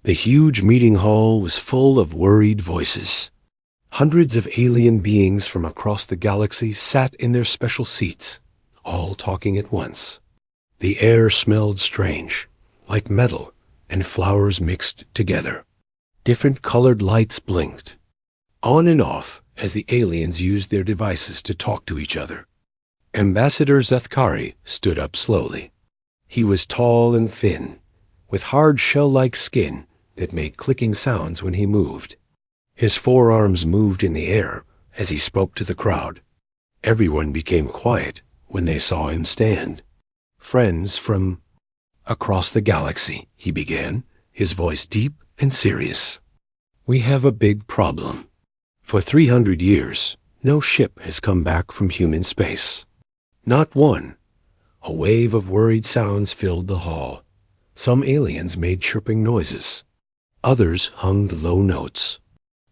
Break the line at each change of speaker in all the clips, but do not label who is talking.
The huge meeting hall was full of worried voices. Hundreds of alien beings from across the galaxy sat in their special seats, all talking at once. The air smelled strange, like metal and flowers mixed together. Different colored lights blinked, on and off, as the aliens used their devices to talk to each other. Ambassador Zethkari stood up slowly. He was tall and thin, with hard shell-like skin that made clicking sounds when he moved. His forearms moved in the air as he spoke to the crowd. Everyone became quiet when they saw him stand. "Friends from across the galaxy," he began, his voice deep and serious. "We have a big problem. For 300 years, no ship has come back from human space. Not one." A wave of worried sounds filled the hall. Some aliens made chirping noises. Others hummed low notes.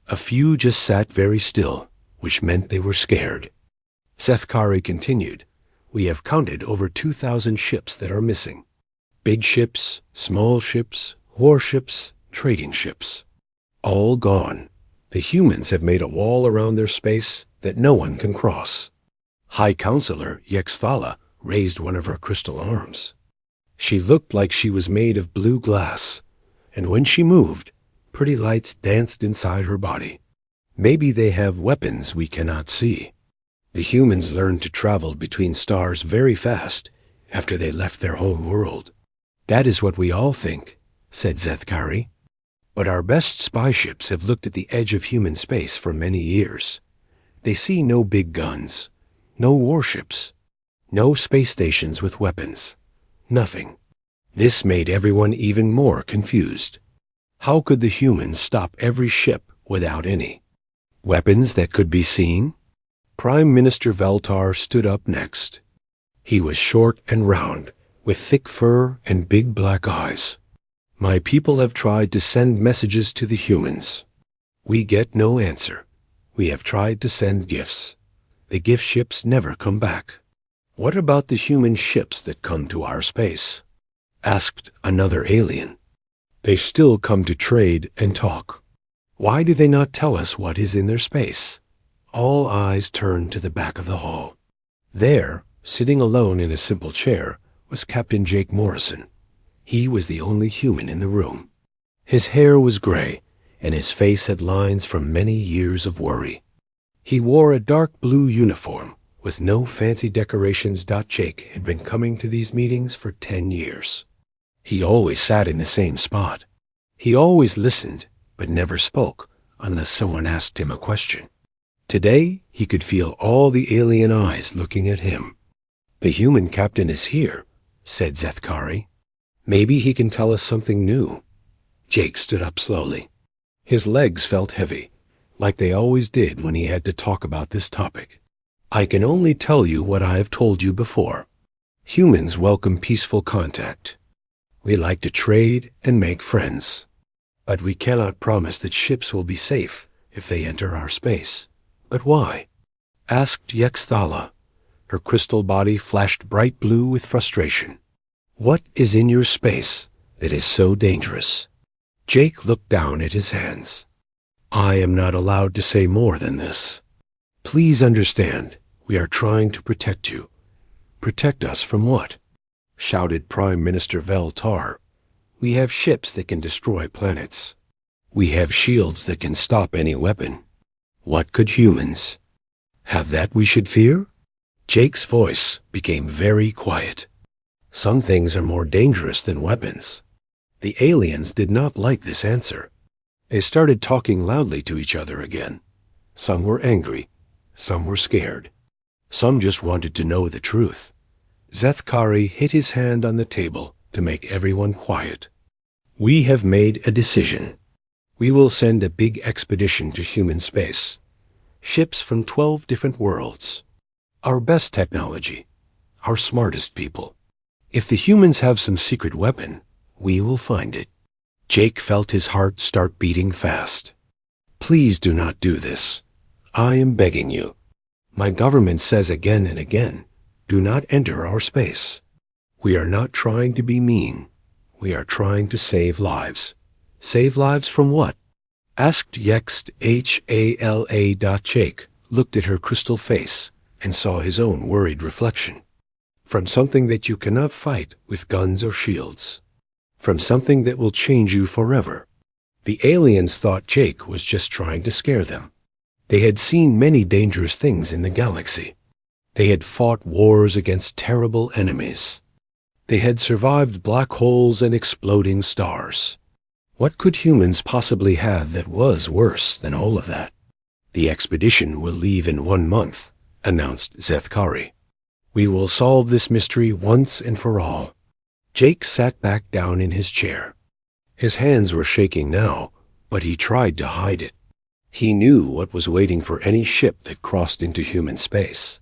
A few just sat very still, which meant they were scared. Zethkari continued, "We have counted over 2,000 ships that are missing. Big ships, small ships, warships, trading ships. All gone. The humans have made a wall around their space that no one can cross." High Counselor Yexthala raised one of her crystal arms. She looked like she was made of blue glass, and when she moved, pretty lights danced inside her body. "Maybe they have weapons we cannot see. The humans learned to travel between stars very fast after they left their home world." "That is what we all think," said Zethkari. "But our best spy ships have looked at the edge of human space for many years. They see no big guns, no warships, no space stations with weapons. Nothing." This made everyone even more confused. How could the humans stop every ship without any weapons that could be seen? Prime Minister Veltar stood up next. He was short and round, with thick fur and big black eyes. "My people have tried to send messages to the humans. We get no answer. We have tried to send gifts. The gift ships never come back." "What about the human ships that come to our space?" asked another alien. "They still come to trade and talk. Why do they not tell us what is in their space?" All eyes turned to the back of the hall. There, sitting alone in a simple chair, was Captain Jake Morrison. He was the only human in the room. His hair was gray, and his face had lines from many years of worry. He wore a dark blue uniform with no fancy decorations. Jake had been coming to these meetings for 10 years. He always sat in the same spot. He always listened, but never spoke unless someone asked him a question. Today, he could feel all the alien eyes looking at him. "The human captain is here," said Zethkari. "Maybe he can tell us something new." Jake stood up slowly. His legs felt heavy, like they always did when he had to talk about this topic. "I can only tell you what I have told you before. Humans welcome peaceful contact. We like to trade and make friends. But we cannot promise that ships will be safe if they enter our space." "But why?" asked Yexthala. Her crystal body flashed bright blue with frustration. "What is in your space that is so dangerous?" Jake looked down at his hands. "I am not allowed to say more than this. Please understand, we are trying to protect you." "Protect us from what?" shouted Prime Minister Veltar. "We have ships that can destroy planets. We have shields that can stop any weapon. What could humans have that we should fear?" Jake's voice became very quiet. "Some things are more dangerous than weapons." The aliens did not like this answer. They started talking loudly to each other again. Some were angry. Some were scared. Some just wanted to know the truth. Zethkari hit his hand on the table to make everyone quiet. "We have made a decision. We will send a big expedition to human space. Ships from 12 different worlds. Our best technology. Our smartest people. If the humans have some secret weapon, we will find it." Jake felt his heart start beating fast. "Please do not do this. I am begging you. My government says again and again, do not enter our space. We are not trying to be mean. We are trying to save lives. Save lives from what? Asked Yext HALA. Jake looked at her crystal face and saw his own worried reflection. From something that you cannot fight with guns or shields. From something that will change you forever. The aliens thought Jake was just trying to scare them. They had seen many dangerous things in the galaxy. They had fought wars against terrible enemies. They had survived black holes and exploding stars. What could humans possibly have that was worse than all of that? The expedition will leave in 1 month, announced Zethkari. We will solve this mystery once and for all. Jake sat back down in his chair. His hands were shaking now, but he tried to hide it. He knew what was waiting for any ship that crossed into human space.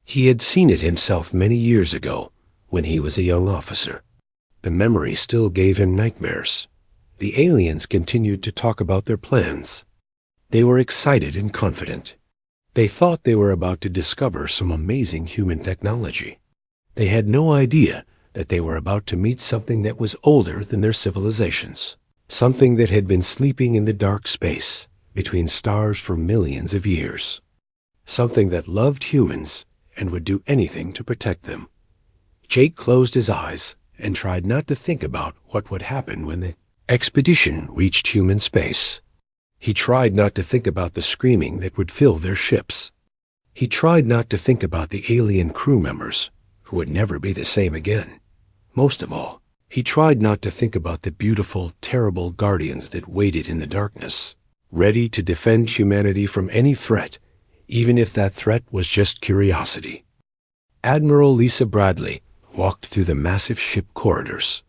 He had seen it himself many years ago, when he was a young officer. The memory still gave him nightmares. The aliens continued to talk about their plans. They were excited and confident. They thought they were about to discover some amazing human technology. They had no idea that they were about to meet something that was older than their civilizations, something that had been sleeping in the dark space between stars for millions of years, something that loved humans and would do anything to protect them. Jake closed his eyes and tried not to think about what would happen when the expedition reached human space. He tried not to think about the screaming that would fill their ships. He tried not to think about the alien crew members who would never be the same again. Most of all, he tried not to think about the beautiful, terrible guardians that waited in the darkness, ready to defend humanity from any threat, even if that threat was just curiosity. Admiral Lisa Bradley walked through the massive ship corridors.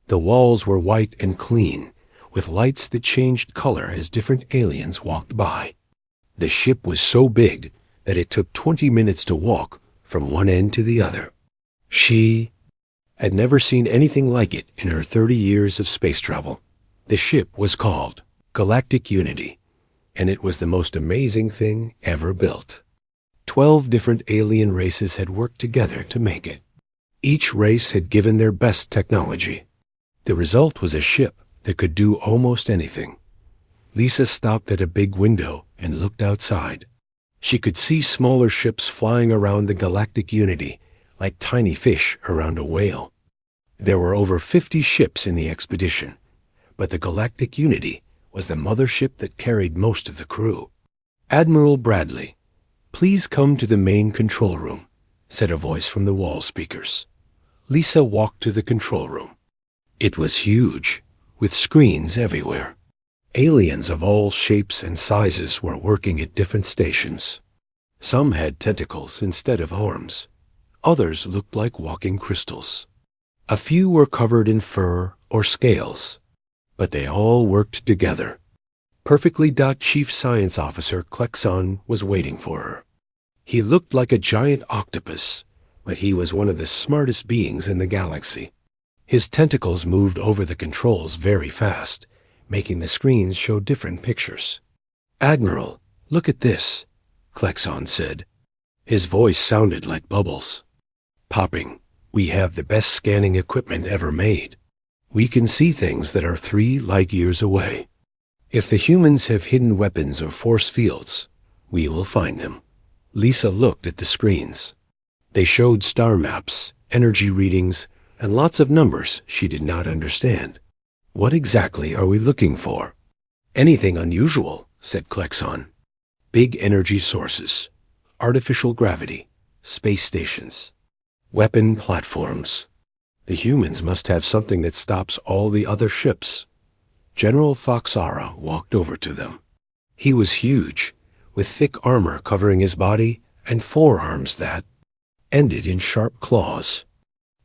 The walls were white and clean, with lights that changed color as different aliens walked by. The ship was so big that it took 20 minutes to walk from one end to the other. She had never seen anything like it in her 30 years of space travel. The ship was called Galactic Unity, and it was the most amazing thing ever built. 12 different alien races had worked together to make it. Each race had given their best technology. The result was a ship that could do almost anything. Lisa stopped at a big window and looked outside. She could see smaller ships flying around the Galactic Unity like tiny fish around a whale. There were over 50 ships in the expedition, but the Galactic Unity was the mothership that carried most of the crew. Admiral Bradley, please come to the main control room, said a voice from the wall speakers. Lisa walked to the control room. It was huge, with screens everywhere. Aliens of all shapes and sizes were working at different stations. Some had tentacles instead of arms. Others looked like walking crystals. A few were covered in fur or scales, but they all worked together. Perfectly Chief Science Officer Klexon was waiting for her. He looked like a giant octopus, but he was one of the smartest beings in the galaxy. His tentacles moved over the controls very fast, making the screens show different pictures. Admiral, look at this, Klexon said. His voice sounded like bubbles. Popping, we have the best scanning equipment ever made. We can see things that are 3 light years away. If the humans have hidden weapons or force fields, we will find them. Lisa looked at the screens. They showed star maps, energy readings, and lots of numbers she did not understand. What exactly are we looking for? Anything unusual, said Klexon. Big energy sources, artificial gravity, space stations, weapon platforms. The humans must have something that stops all the other ships. General Foxara walked over to them. He was huge, with thick armor covering his body and forearms that ended in sharp claws.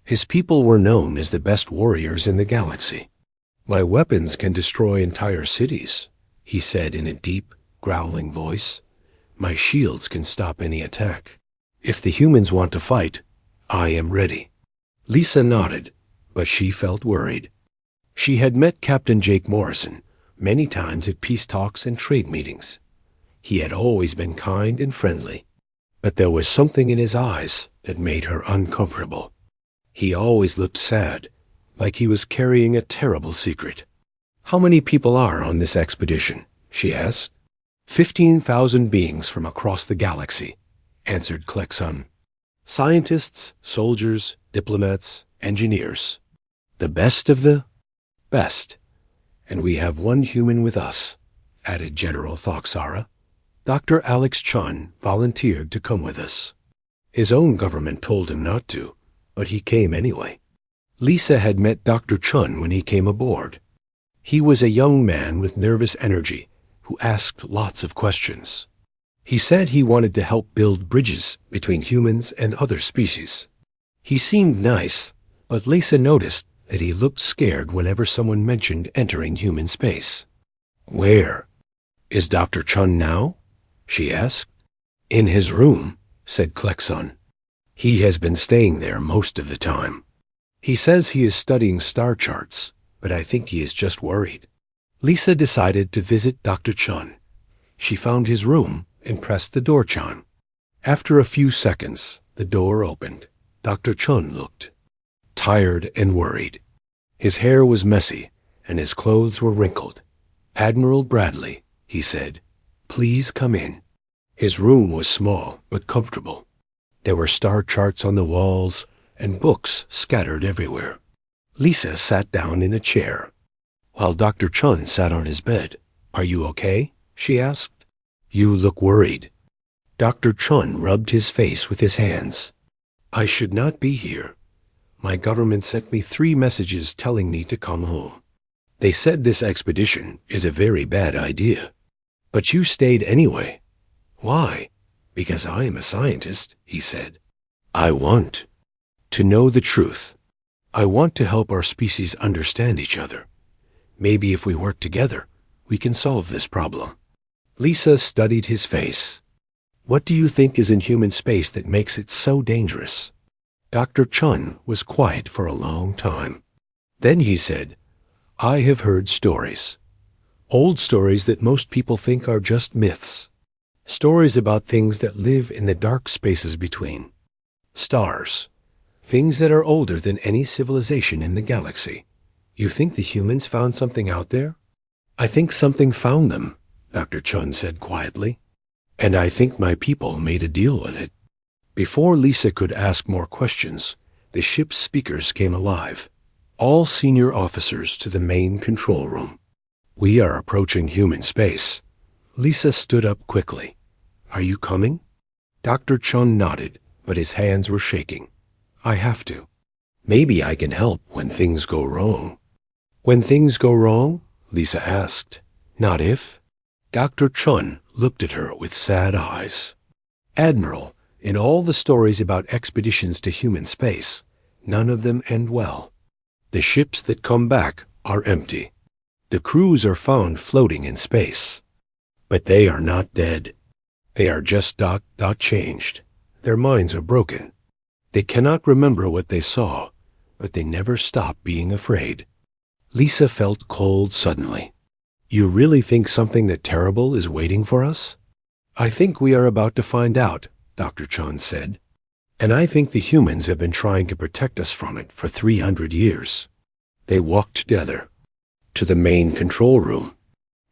His people were known as the best warriors in the galaxy. My weapons can destroy entire cities, he said in a deep, growling voice. My shields can stop any attack. If the humans want to fight, I am ready. Lisa nodded, but she felt worried. She had met Captain Jake Morrison many times at peace talks and trade meetings. He had always been kind and friendly, but there was something in his eyes that made her uncomfortable. He always looked sad, like he was carrying a terrible secret. How many people are on this expedition? She asked. 15,000 beings from across the galaxy, answered Klexon. Scientists, soldiers, diplomats, engineers. The best of the best. And we have one human with us, added General Thoxara. Dr. Alex Chun volunteered to come with us. His own government told him not to, but he came anyway. Lisa had met Dr. Chun when he came aboard. He was a young man with nervous energy who asked lots of questions. He said he wanted to help build bridges between humans and other species. He seemed nice, but Lisa noticed that he looked scared whenever someone mentioned entering human space. Where is Dr. Chun now? She asked. In his room, said Klexon. He has been staying there most of the time. He says he is studying star charts, but I think he is just worried. Lisa decided to visit Dr. Chun. She found his room and pressed the door chime. After a few seconds, the door opened. Dr. Chun looked tired and worried. His hair was messy, and his clothes were wrinkled. Admiral Bradley, he said, please come in. His room was small but comfortable. There were star charts on the walls and books scattered everywhere. Lisa sat down in a chair, while Dr. Chun sat on his bed. Are you okay? She asked. You look worried. Dr. Chun rubbed his face with his hands. I should not be here. My government sent me 3 messages telling me to come home. They said this expedition is a very bad idea. But you stayed anyway. Why? Because I am a scientist, he said. I want to know the truth. I want to help our species understand each other. Maybe if we work together, we can solve this problem. Lisa studied his face. What do you think is in human space that makes it so dangerous? Dr. Chun was quiet for a long time. Then he said, I have heard stories. Old stories that most people think are just myths. Stories about things that live in the dark spaces between stars. Things that are older than any civilization in the galaxy. You think the humans found something out there? I think something found them, Dr. Chun said quietly. And I think my people made a deal with it. Before Lisa could ask more questions, the ship's speakers came alive. All senior officers to the main control room. We are approaching human space. Lisa stood up quickly. Are you coming? Dr. Chun nodded, but his hands were shaking. I have to. Maybe I can help when things go wrong. When things go wrong? Lisa asked. Not if. Dr. Chun looked at her with sad eyes. Admiral, in all the stories about expeditions to human space, none of them end well. The ships that come back are empty. The crews are found floating in space. But they are not dead. They are just changed. Their minds are broken. They cannot remember what they saw, but they never stop being afraid. Lisa felt cold suddenly. You really think something that terrible is waiting for us? I think we are about to find out, Dr. Chun said. And I think the humans have been trying to protect us from it for 300 years. They walked together to the main control room.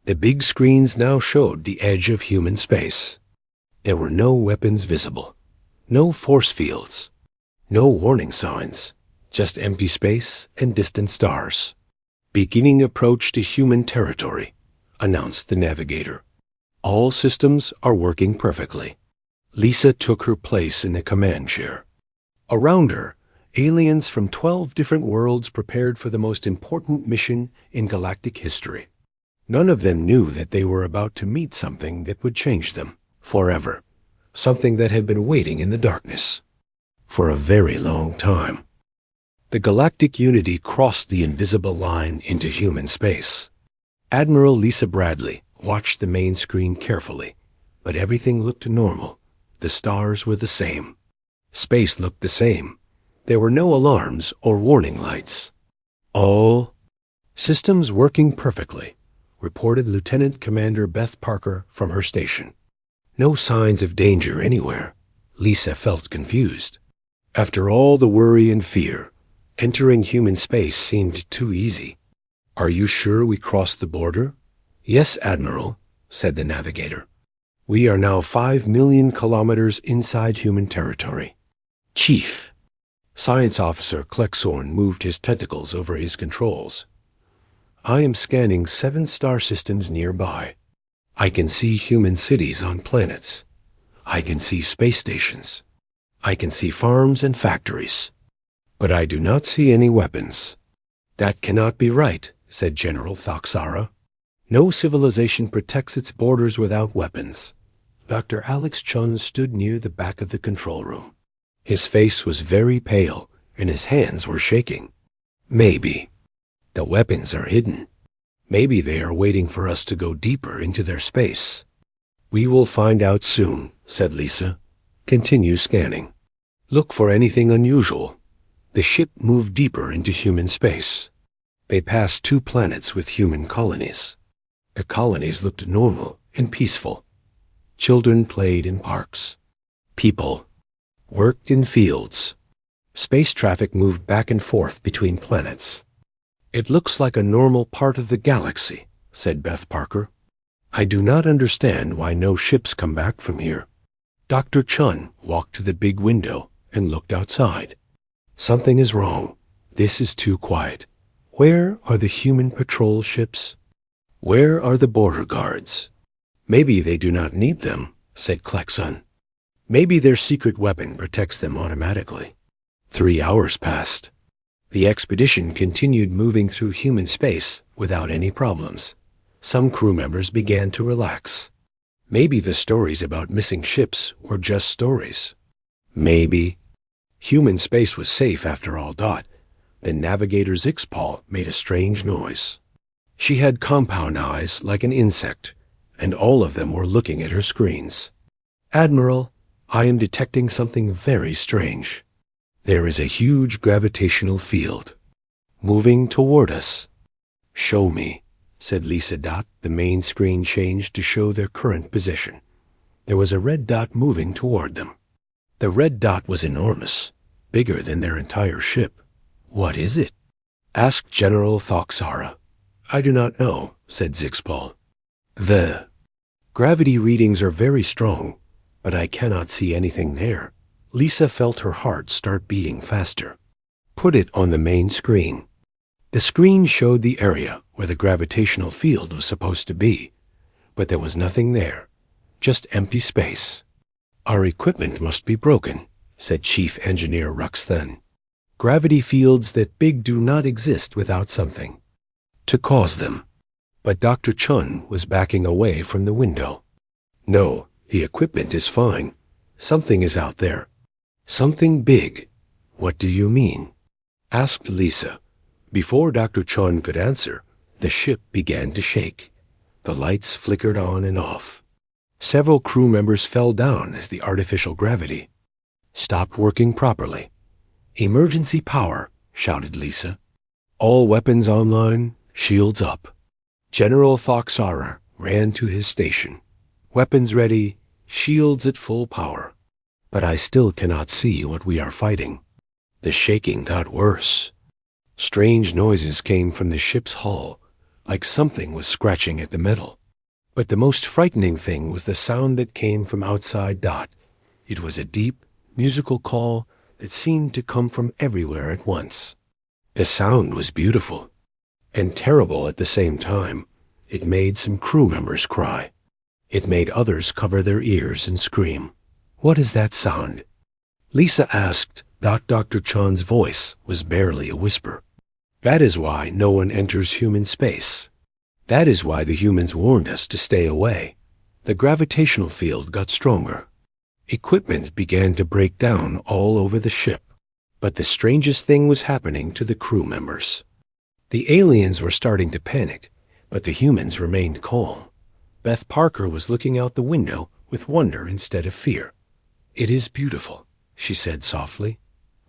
The big screens now showed the edge of human space. There were no weapons visible, no force fields, no warning signs, just empty space and distant stars. Beginning approach to human territory, announced the navigator. All systems are working perfectly. Lisa took her place in the command chair. Around her, aliens from 12 different worlds prepared for the most important mission in galactic history. None of them knew that they were about to meet something that would change them forever, something that had been waiting in the darkness for a very long time. The galactic unity crossed the invisible line into human space. Admiral Lisa Bradley watched the main screen carefully, but everything looked normal. The stars were the same. Space looked the same. There were no alarms or warning lights. All systems working perfectly, reported Lieutenant Commander Beth Parker from her station. No signs of danger anywhere. Lisa felt confused. After all the worry and fear, entering human space seemed too easy. Are you sure we crossed the border? Yes, Admiral, said the navigator. We are now 5 million kilometers inside human territory. Chief. Science Officer Klexorn moved his tentacles over his controls. I am scanning 7 star systems nearby. I can see human cities on planets. I can see space stations. I can see farms and factories. But I do not see any weapons. That cannot be right, said General Thaxara. No civilization protects its borders without weapons. Dr. Alex Chun stood near the back of the control room. His face was very pale, and his hands were shaking. Maybe. The weapons are hidden. Maybe they are waiting for us to go deeper into their space. We will find out soon, said Lisa. Continue scanning. Look for anything unusual. The ship moved deeper into human space. They passed 2 planets with human colonies. The colonies looked normal and peaceful. Children played in parks. People worked in fields. Space traffic moved back and forth between planets. It looks like a normal part of the galaxy, said Beth Parker. I do not understand why no ships come back from here. Dr. Chun walked to the big window and looked outside. Something is wrong. This is too quiet. Where are the human patrol ships? Where are the border guards? Maybe they do not need them, said Klexon. Maybe their secret weapon protects them automatically. 3 hours passed. The expedition continued moving through human space without any problems. Some crew members began to relax. Maybe the stories about missing ships were just stories. Maybe. Human space was safe after all. Then Navigator Zixpal made a strange noise. She had compound eyes like an insect, and all of them were looking at her screens. Admiral, I am detecting something very strange. There is a huge gravitational field moving toward us. Show me, said Lisa. The main screen changed to show their current position. There was a red dot moving toward them. The red dot was enormous, bigger than their entire ship. What is it? Asked General Thaxara. I do not know, said Zixpal. The gravity readings are very strong, but I cannot see anything there. Lisa felt her heart start beating faster. Put it on the main screen. The screen showed the area where the gravitational field was supposed to be, but there was nothing there, just empty space. Our equipment must be broken, said Chief Engineer Ruxthen. Gravity fields that big do not exist without something to cause them. But Dr. Chun was backing away from the window. No, the equipment is fine. Something is out there. Something big. What do you mean? Asked Lisa. Before Dr. Chun could answer, the ship began to shake. The lights flickered on and off. Several crew members fell down as the artificial gravity stopped working properly. Emergency power, shouted Lisa. All weapons online, shields up. General Thaxara ran to his station. Weapons ready, shields at full power. But I still cannot see what we are fighting. The shaking got worse. Strange noises came from the ship's hull, like something was scratching at the metal. But the most frightening thing was the sound that came from outside. It was a deep, musical call that seemed to come from everywhere at once. The sound was beautiful and terrible at the same time. It made some crew members cry. It made others cover their ears and scream. What is that sound? Lisa asked. Dr. Chun's voice was barely a whisper. That is why no one enters human space. That is why the humans warned us to stay away. The gravitational field got stronger. Equipment began to break down all over the ship. But the strangest thing was happening to the crew members. The aliens were starting to panic, but the humans remained calm. Beth Parker was looking out the window with wonder instead of fear. It is beautiful, she said softly.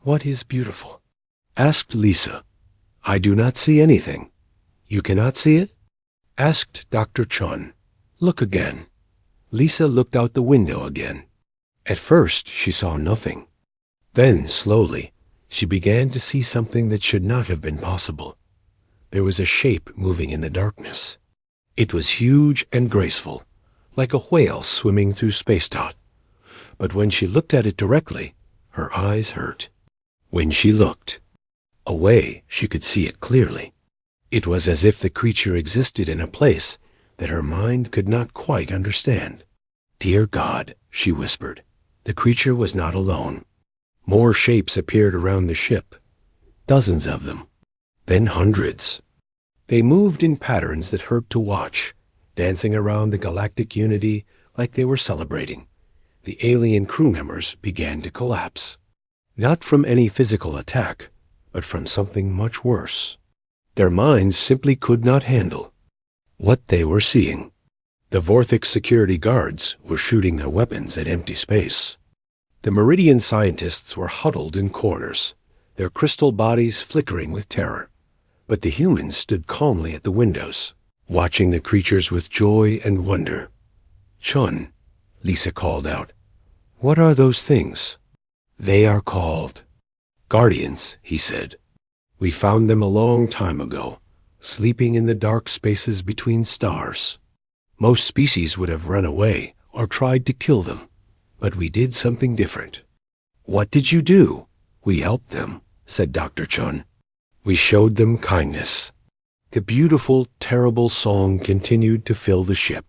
What is beautiful? Asked Lisa. I do not see anything. You cannot see it? Asked Dr. Chun. Look again. Lisa looked out the window again. At first she saw nothing. Then, slowly, she began to see something that should not have been possible. there was a shape moving in the darkness. It was huge and graceful, like a whale swimming through space. But when she looked at it directly, her eyes hurt. When she looked away, she could see it clearly. It was as if the creature existed in a place that her mind could not quite understand. "Dear God," she whispered. The creature was not alone. More shapes appeared around the ship, dozens of them, then hundreds. They moved in patterns that hurt to watch, dancing around the galactic unity like they were celebrating. The alien crew members began to collapse, not from any physical attack, but from something much worse. Their minds simply could not handle what they were seeing. The Vorthic security guards were shooting their weapons at empty space. The Meridian scientists were huddled in corners, their crystal bodies flickering with terror. But the humans stood calmly at the windows, watching the creatures with joy and wonder. "Chun," Lisa called out, "what are those things?" "They are called Guardians," he said. "We found them a long time ago, sleeping in the dark spaces between stars. Most species would have run away or tried to kill them, but we did something different." "What did you do?" "We helped them," said Dr. Chun. "We showed them kindness." The beautiful, terrible song continued to fill the ship.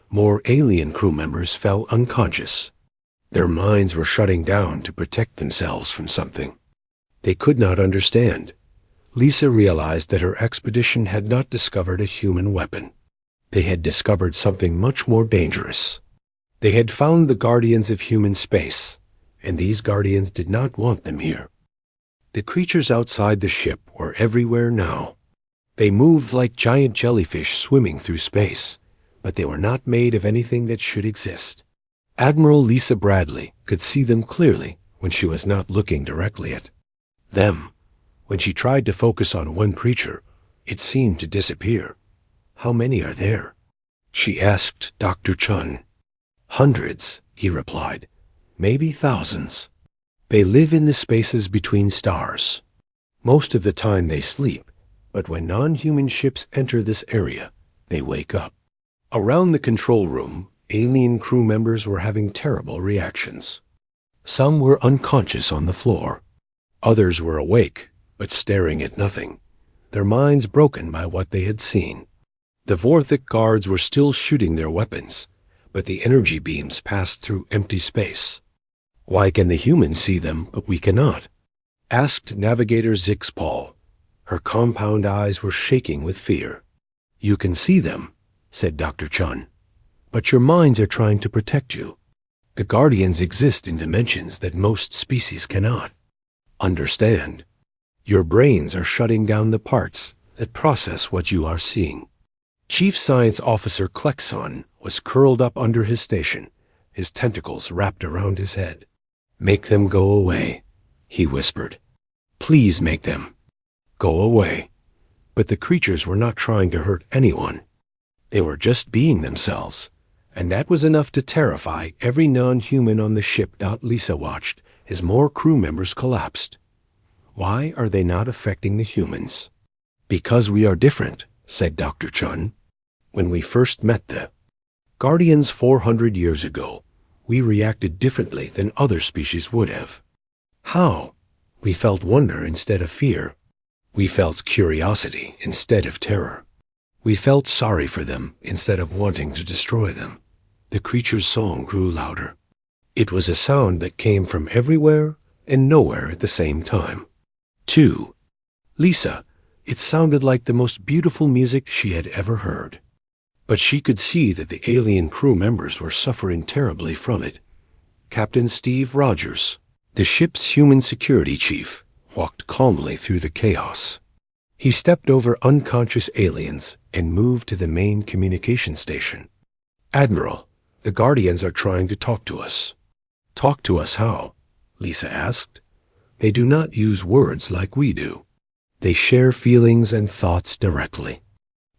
More alien crew members fell unconscious. Their minds were shutting down to protect themselves from something they could not understand. Lisa realized that her expedition had not discovered a human weapon. They had discovered something much more dangerous. They had found the guardians of human space, and these guardians did not want them here. The creatures outside the ship were everywhere now. They moved like giant jellyfish swimming through space, but they were not made of anything that should exist. Admiral Lisa Bradley could see them clearly when she was not looking directly at them. When she tried to focus on one creature, it seemed to disappear. "How many are there?" she asked Dr. Chun. "Hundreds," he replied. "Maybe thousands. They live in the spaces between stars. Most of the time they sleep, but when non-human ships enter this area, they wake up." Around the control room, alien crew members were having terrible reactions. Some were unconscious on the floor. Others were awake, but staring at nothing, their minds broken by what they had seen. The Vorthic guards were still shooting their weapons, but the energy beams passed through empty space. "Why can the humans see them, but we cannot?" asked Navigator Zixpal. Her compound eyes were shaking with fear. "You can see them," said Dr. Chun, "but your minds are trying to protect you. The Guardians exist in dimensions that most species cannot understand. Your brains are shutting down the parts that process what you are seeing." Chief Science Officer Klexon was curled up under his station, his tentacles wrapped around his head. "Make them go away," he whispered. "Please make them go away." But the creatures were not trying to hurt anyone. They were just being themselves, and that was enough to terrify every non-human on the ship. Lisa watched as more crew members collapsed. "Why are they not affecting the humans?" "Because we are different," said Dr. Chun. "When we first met the Guardians 400 years ago, we reacted differently than other species would have." "How?" "We felt wonder instead of fear. We felt curiosity instead of terror. We felt sorry for them instead of wanting to destroy them." The creature's song grew louder. It was a sound that came from everywhere and nowhere at the same time. 2. Lisa, it sounded like the most beautiful music she had ever heard. But she could see that the alien crew members were suffering terribly from it. Captain Steve Rogers, the ship's human security chief, walked calmly through the chaos. He stepped over unconscious aliens and moved to the main communication station. "Admiral, the Guardians are trying to talk to us." "Talk to us how?" Lisa asked. "They do not use words like we do. They share feelings and thoughts directly.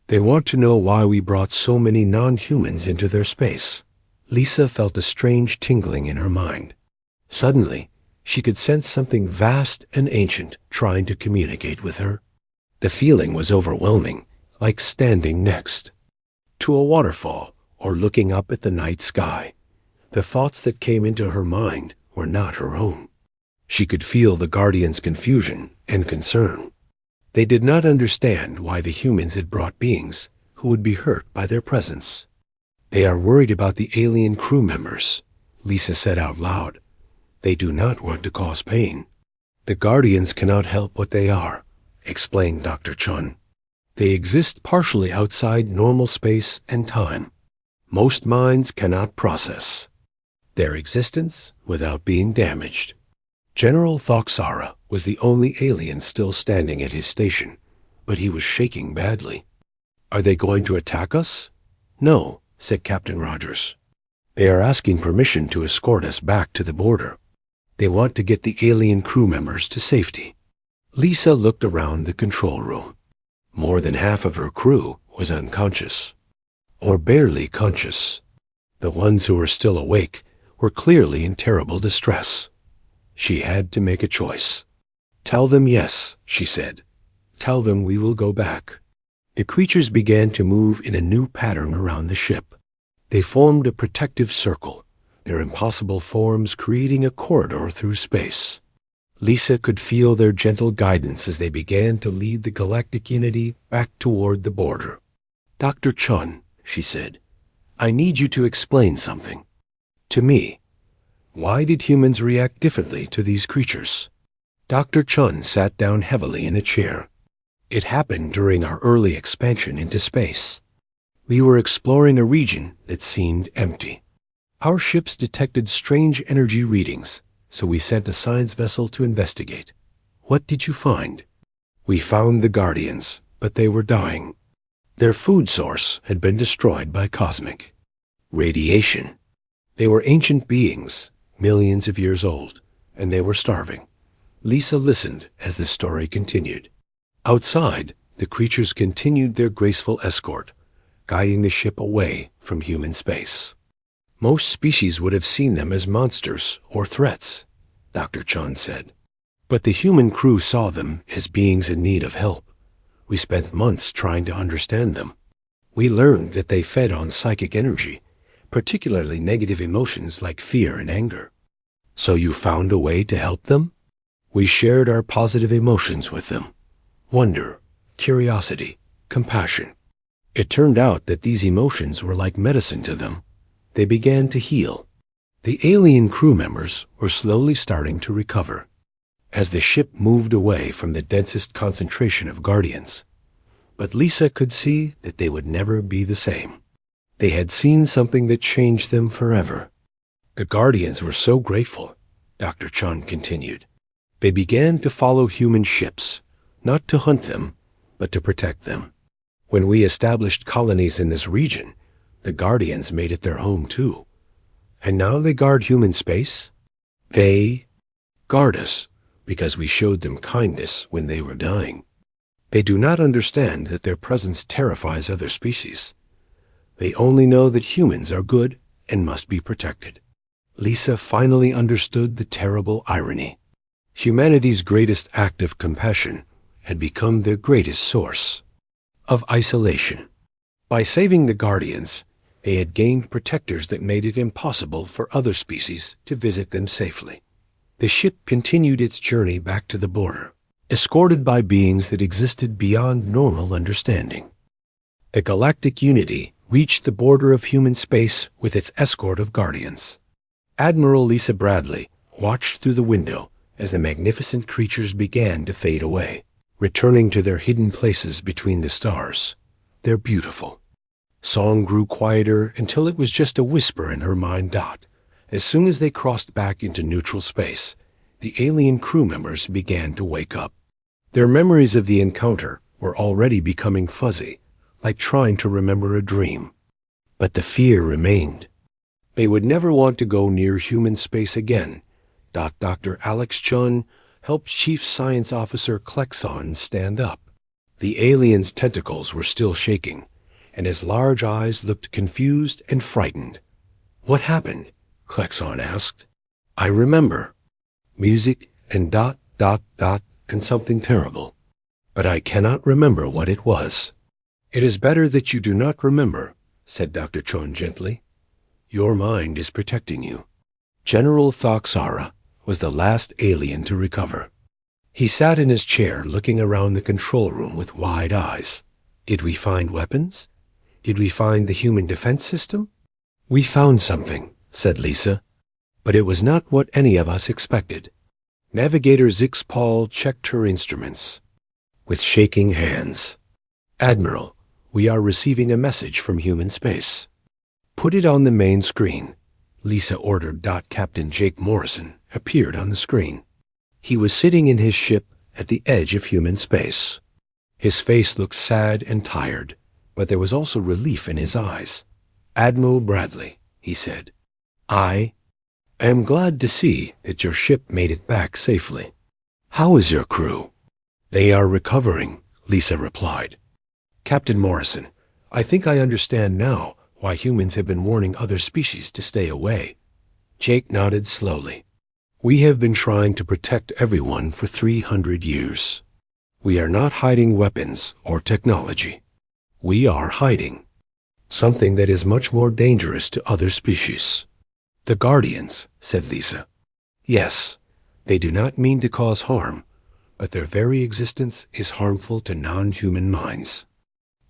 They want to know why we brought so many non-humans into their space." Lisa felt a strange tingling in her mind. Suddenly, she could sense something vast and ancient trying to communicate with her. The feeling was overwhelming, like standing next to a waterfall or looking up at the night sky. The thoughts that came into her mind were not her own. She could feel the Guardians' confusion and concern. They did not understand why the humans had brought beings who would be hurt by their presence. "They are worried about the alien crew members," Lisa said out loud. "They do not want to cause pain." "The Guardians cannot help what they are," explained Dr. Chun. "They exist partially outside normal space and time. Most minds cannot process their existence without being damaged." General Thoxara was the only alien still standing at his station, but he was shaking badly. "Are they going to attack us?" "No," said Captain Rogers. "They are asking permission to escort us back to the border. They want to get the alien crew members to safety." Lisa looked around the control room. More than half of her crew was unconscious, or barely conscious. The ones who were still awake were clearly in terrible distress. She had to make a choice. "Tell them yes," she said. "Tell them we will go back." The creatures began to move in a new pattern around the ship. They formed a protective circle, their impossible forms creating a corridor through space. Lisa could feel their gentle guidance as they began to lead the galactic unity back toward the border. "Dr. Chun," she said, "I need you to explain something to me. Why did humans react differently to these creatures?" Dr. Chun sat down heavily in a chair. "It happened during our early expansion into space. We were exploring a region that seemed empty. Our ships detected strange energy readings, so we sent a science vessel to investigate. What did you find?" "We found the Guardians, but they were dying. Their food source had been destroyed by cosmic radiation. They were ancient beings, millions of years old, and they were starving." Lisa listened as the story continued. Outside, the creatures continued their graceful escort, guiding the ship away from human space. "Most species would have seen them as monsters or threats," Dr. Chun said. "But the human crew saw them as beings in need of help. We spent months trying to understand them. We learned that they fed on psychic energy, particularly negative emotions like fear and anger." "So you found a way to help them?" "We shared our positive emotions with them. Wonder, curiosity, compassion. It turned out that these emotions were like medicine to them. They began to heal." The alien crew members were slowly starting to recover as the ship moved away from the densest concentration of Guardians. But Lisa could see that they would never be the same. They had seen something that changed them forever. "The Guardians were so grateful," Dr. Chun continued. "They began to follow human ships, not to hunt them, but to protect them. When we established colonies in this region, the Guardians made it their home too. And now they guard human space? They guard us because we showed them kindness when they were dying. They do not understand that their presence terrifies other species. They only know that humans are good and must be protected." Lisa finally understood the terrible irony. Humanity's greatest act of compassion had become their greatest source of isolation. By saving the Guardians, they had gained protectors that made it impossible for other species to visit them safely. The ship continued its journey back to the border, escorted by beings that existed beyond normal understanding. The galactic unity reached the border of human space with its escort of Guardians. Admiral Lisa Bradley watched through the window as the magnificent creatures began to fade away, returning to their hidden places between the stars. "They're beautiful." Song grew quieter until it was just a whisper in her mind. As soon as they crossed back into neutral space, the alien crew members began to wake up. Their memories of the encounter were already becoming fuzzy, like trying to remember a dream. But the fear remained. They would never want to go near human space again. Dr. Alex Chun helped Chief Science Officer Klexon stand up. The alien's tentacles were still shaking, and his large eyes looked confused and frightened. "What happened?" Klexon asked. "I remember. Music and ... and something terrible." but I cannot remember what it was. It is better that you do not remember, said Dr. Chon gently. Your mind is protecting you. General Thaksara was the last alien to recover. He sat in his chair looking around the control room with wide eyes. Did we find weapons? Did we find the human defense system? We found something, said Lisa, but it was not what any of us expected. Navigator Zix Paul checked her instruments. With shaking hands. Admiral, we are receiving a message from human space. Put it on the main screen. Lisa ordered. Captain Jake Morrison appeared on the screen. He was sitting in his ship at the edge of human space. His face looked sad and tired, but there was also relief in his eyes. Admiral Bradley, he said, I am glad to see that your ship made it back safely. How is your crew? They are recovering, Lisa replied. Captain Morrison, I think I understand now why humans have been warning other species to stay away. Jake nodded slowly. We have been trying to protect everyone for 300 years. We are not hiding weapons or technology. We are hiding something that is much more dangerous to other species. The Guardians, said Lisa. Yes, they do not mean to cause harm, but their very existence is harmful to non-human minds.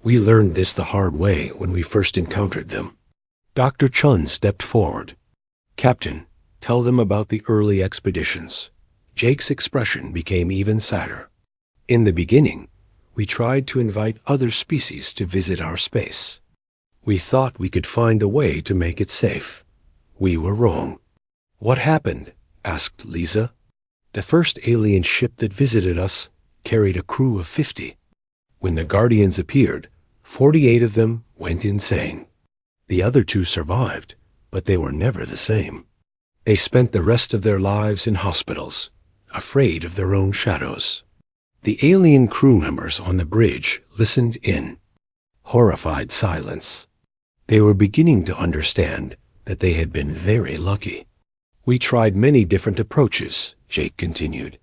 We learned this the hard way when we first encountered them. Dr. Chun stepped forward. Captain, tell them about the early expeditions. Jake's expression became even sadder. In the beginning, we tried to invite other species to visit our space. We thought we could find a way to make it safe. We were wrong. What happened? Asked Lisa. The first alien ship that visited us carried a crew of 50. When the Guardians appeared, 48 of them went insane. The other 2 survived, but they were never the same. They spent the rest of their lives in hospitals, afraid of their own shadows. The alien crew members on the bridge listened in horrified silence. They were beginning to understand that they had been very lucky. We tried many different approaches, Jake continued.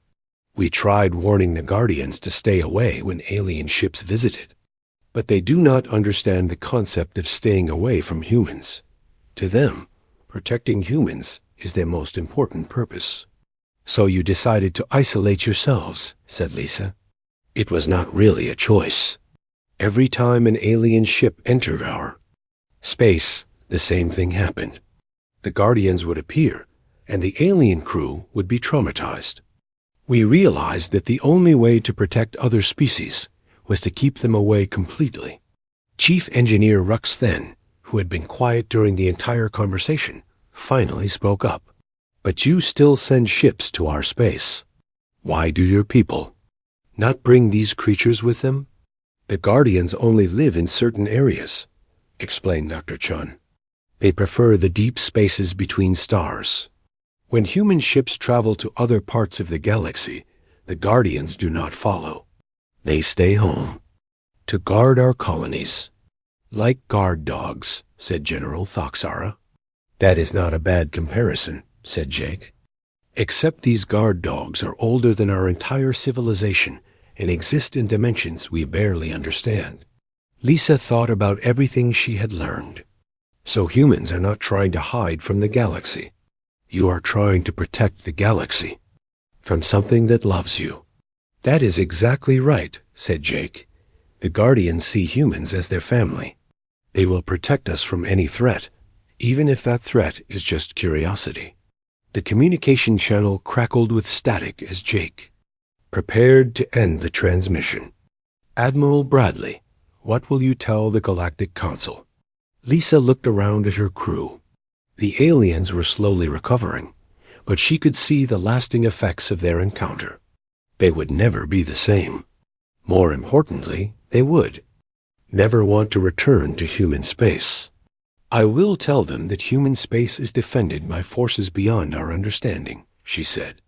We tried warning the Guardians to stay away when alien ships visited. But they do not understand the concept of staying away from humans. To them, protecting humans is their most important purpose. So you decided to isolate yourselves, said Lisa. It was not really a choice. Every time an alien ship entered our space, the same thing happened. The Guardians would appear, and the alien crew would be traumatized. We realized that the only way to protect other species was to keep them away completely. Chief Engineer Rux Then, who had been quiet during the entire conversation, finally spoke up. But you still send ships to our space. Why do your people not bring these creatures with them? The Guardians only live in certain areas, explained Dr. Chun. They prefer the deep spaces between stars. When human ships travel to other parts of the galaxy, the Guardians do not follow. They stay home to guard our colonies. Like guard dogs, said General Thaksara. That is not a bad comparison, said Jake. Except these guard dogs are older than our entire civilization and exist in dimensions we barely understand. Lisa thought about everything she had learned. So humans are not trying to hide from the galaxy. You are trying to protect the galaxy from something that loves you. That is exactly right, said Jake. The Guardians see humans as their family. They will protect us from any threat, even if that threat is just curiosity. The communication channel crackled with static as Jake prepared to end the transmission. Admiral Bradley, what will you tell the Galactic Council? Lisa looked around at her crew. The aliens were slowly recovering, but she could see the lasting effects of their encounter. They would never be the same. More importantly, they would never want to return to human space. I will tell them that human space is defended by forces beyond our understanding, she said.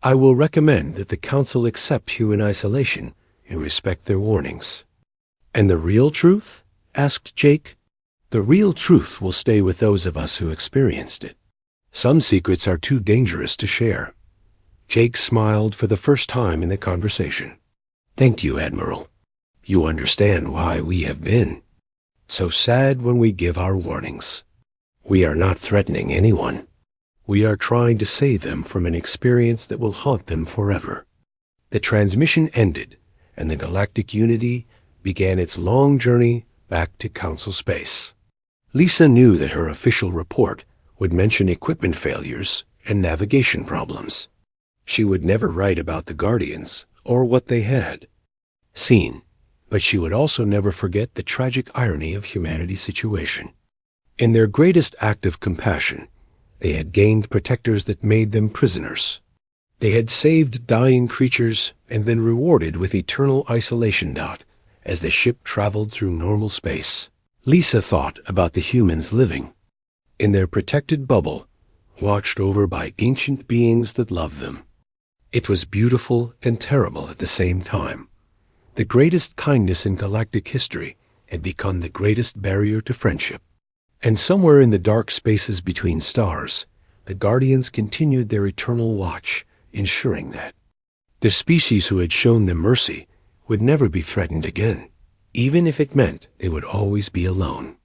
I will recommend that the Council accept human isolation and respect their warnings. And the real truth? Asked Jake. The real truth will stay with those of us who experienced it. Some secrets are too dangerous to share. Jake smiled for the first time in the conversation. Thank you, Admiral. You understand why we have been so sad when we give our warnings. We are not threatening anyone. We are trying to save them from an experience that will haunt them forever. The transmission ended, and the Galactic Unity began its long journey back to Council Space. Lisa knew that her official report would mention equipment failures and navigation problems. She would never write about the Guardians or what they had seen, but she would also never forget the tragic irony of humanity's situation. In their greatest act of compassion, they had gained protectors that made them prisoners. They had saved dying creatures and been rewarded with eternal isolation as the ship traveled through normal space. Lisa thought about the humans living in their protected bubble, watched over by ancient beings that loved them. It was beautiful and terrible at the same time. The greatest kindness in galactic history had become the greatest barrier to friendship. And somewhere in the dark spaces between stars, the Guardians continued their eternal watch, ensuring that the species who had shown them mercy would never be threatened again, even if it meant they would always be alone.